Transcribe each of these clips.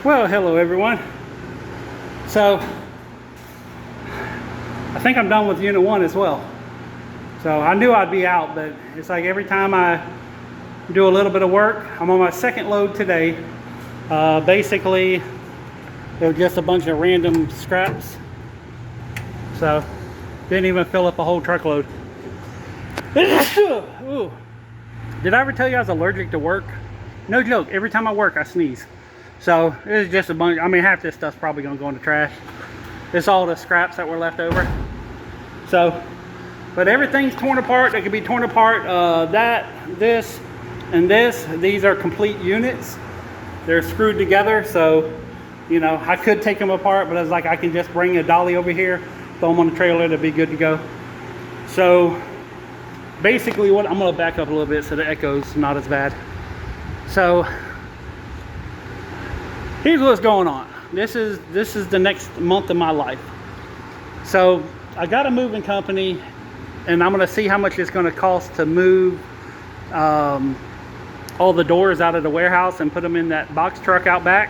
Well, hello everyone. So I think I'm done with unit 1 as well. So I knew I'd be out, but it's like every time I do a little bit of work, I'm on my second load today. Basically, it was just a bunch of random scraps. So didn't even fill up a whole truckload. Ooh. Did I ever tell you I was allergic to work? No joke, every time I work I sneeze. So it's just a bunch, I mean half this stuff's probably gonna go in the trash. It's all the scraps that were left over. So, but everything's torn apart. They can be torn apart. This, and this. These are complete units. They're screwed together, so you know I could take them apart, but I was like, I can just bring a dolly over here, throw them on the trailer, to be good to go. So basically, what I'm gonna back up a little bit so the echo's not as bad. So here's what's going on. This is the next month of my life. So I got a moving company, and I'm gonna see how much it's gonna cost to move all the doors out of the warehouse and put them in that box truck out back.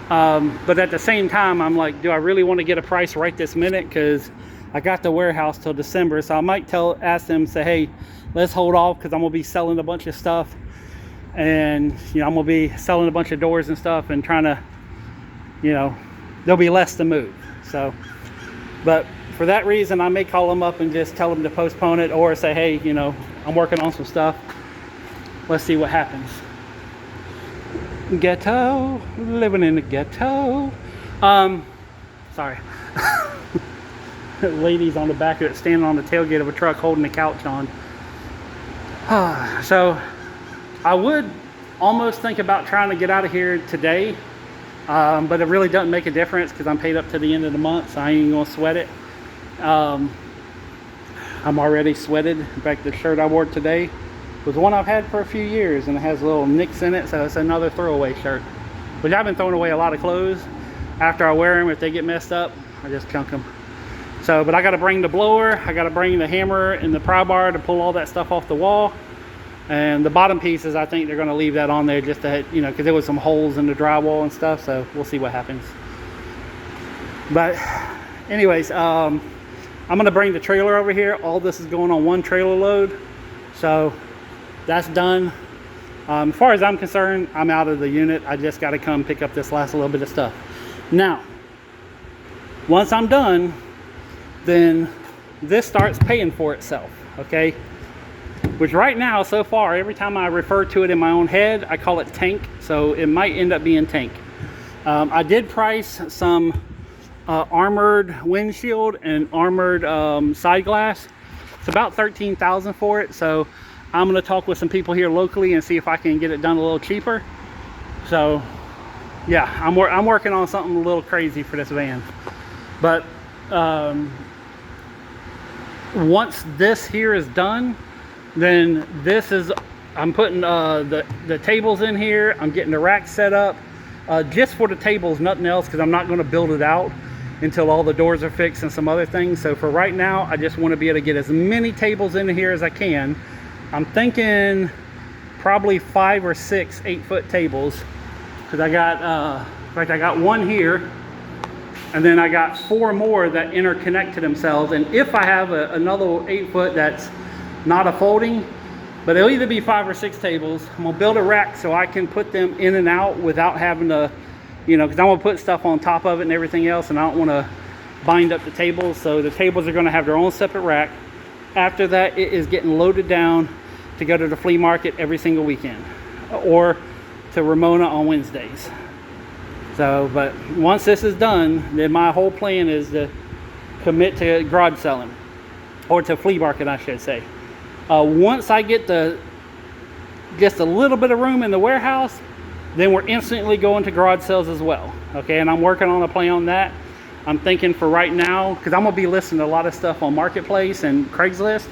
But at the same time, I'm like, do I really want to get a price right this minute? Because I got the warehouse till December, so I might ask them, say, hey, let's hold off, because I'm gonna be selling a bunch of stuff, and you know I'm gonna be selling a bunch of doors and stuff, and trying to, you know, there'll be less to move. So, but for that reason, I may call them up and just tell them to postpone it, or say, hey, you know, I'm working on some stuff. Let's see what happens. Ghetto, living in the ghetto. Sorry. Ladies on the back of it, standing on the tailgate of a truck holding the couch on. So I would almost think about trying to get out of here today, but it really doesn't make a difference because I'm paid up to the end of the month, so I ain't gonna sweat it. I'm already sweated. In fact, the shirt I wore today was one I've had for a few years, and it has little nicks in it, so it's another throwaway shirt. Which I've been throwing away a lot of clothes. After I wear them, if they get messed up, I just chunk them. So, but I got to bring the blower, I got to bring the hammer and the pry bar to pull all that stuff off the wall. And the bottom pieces, I think they're going to leave that on there just to, you know, because there was some holes in the drywall and stuff. So we'll see what happens. But anyways, I'm going to bring the trailer over here. All this is going on one trailer load. So that's done. As far as I'm concerned, I'm out of the unit. I just got to come pick up this last little bit of stuff. Now, once I'm done, then this starts paying for itself, okay? Which right now, so far, every time I refer to it in my own head, I call it tank, so it might end up being tank. I did price some armored windshield and armored side glass. It's about $13,000 for it, so I'm gonna talk with some people here locally and see if I can get it done a little cheaper. So yeah, I'm working on something a little crazy for this van. But once this here is done, then this is, I'm putting the tables in here. I'm getting the rack set up just for the tables, nothing else, because I'm not going to build it out until all the doors are fixed and some other things. So for right now, I just want to be able to get as many tables in here as I can. I'm thinking probably 5 or 6 8-foot tables, because I got in fact, I got one here, and then I got 4 more that interconnect to themselves. And if I have another 8-foot that's not a folding, but it'll either be 5 or 6 tables, I'm gonna build a rack so I can put them in and out without having to, you know, because I'm gonna put stuff on top of it and everything else, and I don't want to bind up the tables. So the tables are going to have their own separate rack. After that, it is getting loaded down to go to the flea market every single weekend, or to Ramona on Wednesdays. So, but once this is done, then my whole plan is to commit to garage selling, or to flea market, I should say. Once I get just a little bit of room in the warehouse, then we're instantly going to garage sales as well. Okay, and I'm working on a plan on that. I'm thinking for right now, because I'm gonna be listing a lot of stuff on Marketplace and Craigslist,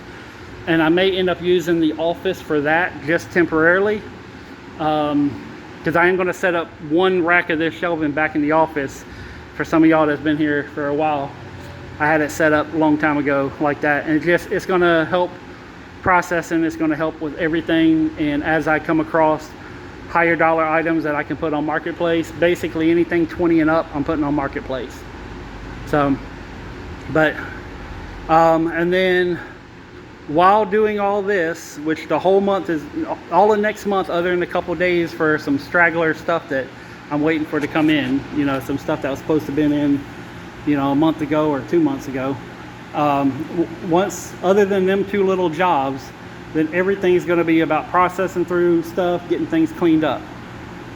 and I may end up using the office for that just temporarily. Because I am going to set up one rack of this shelving back in the office. For some of y'all that's been here for a while, I had it set up a long time ago like that, and it's going to help processing. It's going to help with everything, and as I come across higher dollar items that I can put on Marketplace. Basically anything 20 and up, I'm putting on Marketplace. So, but, and then while doing all this, which the whole month is, all of next month other than a couple days for some straggler stuff that I'm waiting for to come in, you know, some stuff that was supposed to have been in, you know, a month ago or 2 months ago. Once, other than them 2 little jobs, then everything's going to be about processing through stuff, getting things cleaned up.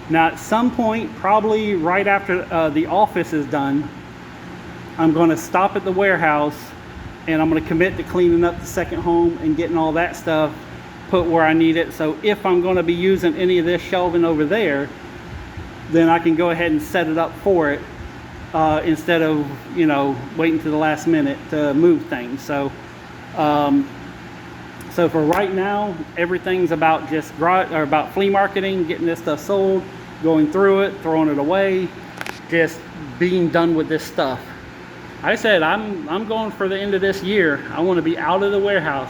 Now at some point, probably right after the office is done, I'm going to stop at the warehouse and I'm going to commit to cleaning up the second home and getting all that stuff put where I need it. So if I'm going to be using any of this shelving over there, then I can go ahead and set it up for it instead of, you know, waiting to the last minute to move things. So so for right now, everything's about just about flea marketing, getting this stuff sold, going through it, throwing it away, just being done with this stuff. I said I'm going for the end of this year. I want to be out of the warehouse.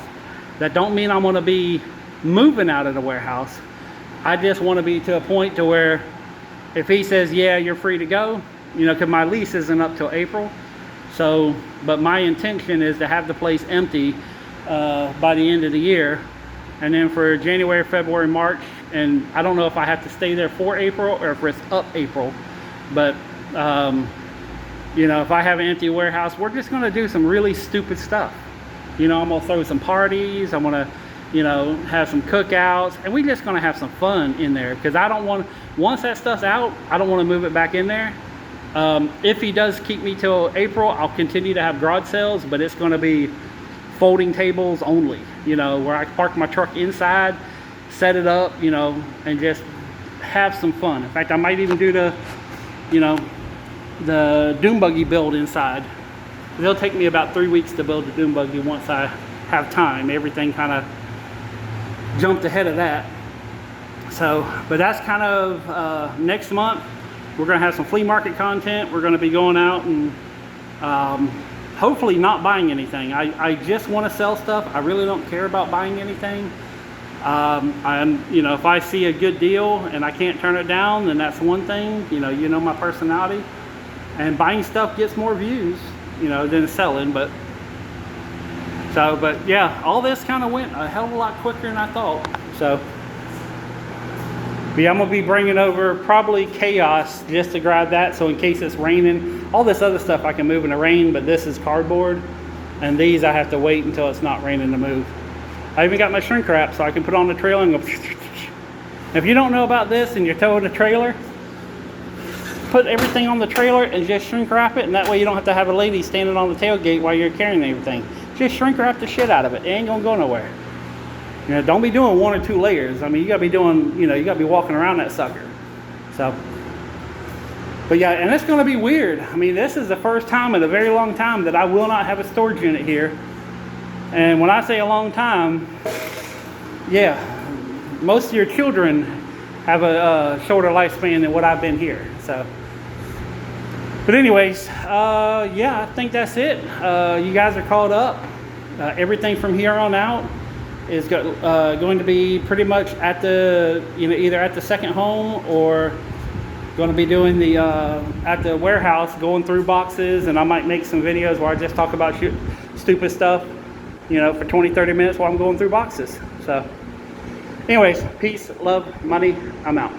That don't mean I want to be moving out of the warehouse. I just want to be to a point to where if he says, yeah, you're free to go, you know, because my lease isn't up till April. So, but my intention is to have the place empty by the end of the year. And then for January, February, March, and I don't know if I have to stay there for April or if it's up April, but you know, if I have an empty warehouse, we're just going to do some really stupid stuff. You know, I'm going to throw some parties. I'm going to, you know, have some cookouts, and we're just going to have some fun in there, because I don't want, once that stuff's out, I don't want to move it back in there. If he does keep me till April, I'll continue to have garage sales, but it's going to be folding tables only, you know, where I park my truck inside, set it up, you know, and just have some fun. In fact, I might even do the, you know, the dune buggy build inside. It'll take me about 3 weeks to build the dune buggy once I have time. Everything kind of jumped ahead of that. So, but that's kind of next month. We're going to have some flea market content. We're going to be going out and hopefully not buying anything. I just want to sell stuff. I really don't care about buying anything. You know, if I see a good deal and I can't turn it down, then that's one thing. You know my personality. And buying stuff gets more views, you know, than selling. But yeah, all this kind of went a hell of a lot quicker than I thought. So, but yeah, I'm gonna be bringing over probably Chaos just to grab that, so in case it's raining. All this other stuff I can move in the rain, but this is cardboard, and these I have to wait until it's not raining to move. I even got my shrink wrap, so I can put on the trailer and go. If you don't know about this and you're towing a trailer, put everything on the trailer and just shrink wrap it, and that way you don't have to have a lady standing on the tailgate while you're carrying everything. Just shrink wrap the shit out of it. It ain't gonna go nowhere. You know, don't be doing 1 or 2 layers. I mean, you gotta be doing, you know, you gotta be walking around that sucker. So, but yeah, and it's gonna be weird. I mean, this is the first time in a very long time that I will not have a storage unit here. And when I say a long time, yeah, most of your children have a shorter lifespan than what I've been here. So, but anyways, yeah, I think that's it. You guys are caught up. Everything from here on out is going to be pretty much at the, you know, either at the second home or going to be doing the at the warehouse, going through boxes, and I might make some videos where I just talk about stupid stuff, you know, for 20-30 minutes while I'm going through boxes. So anyways, peace, love, money, I'm out.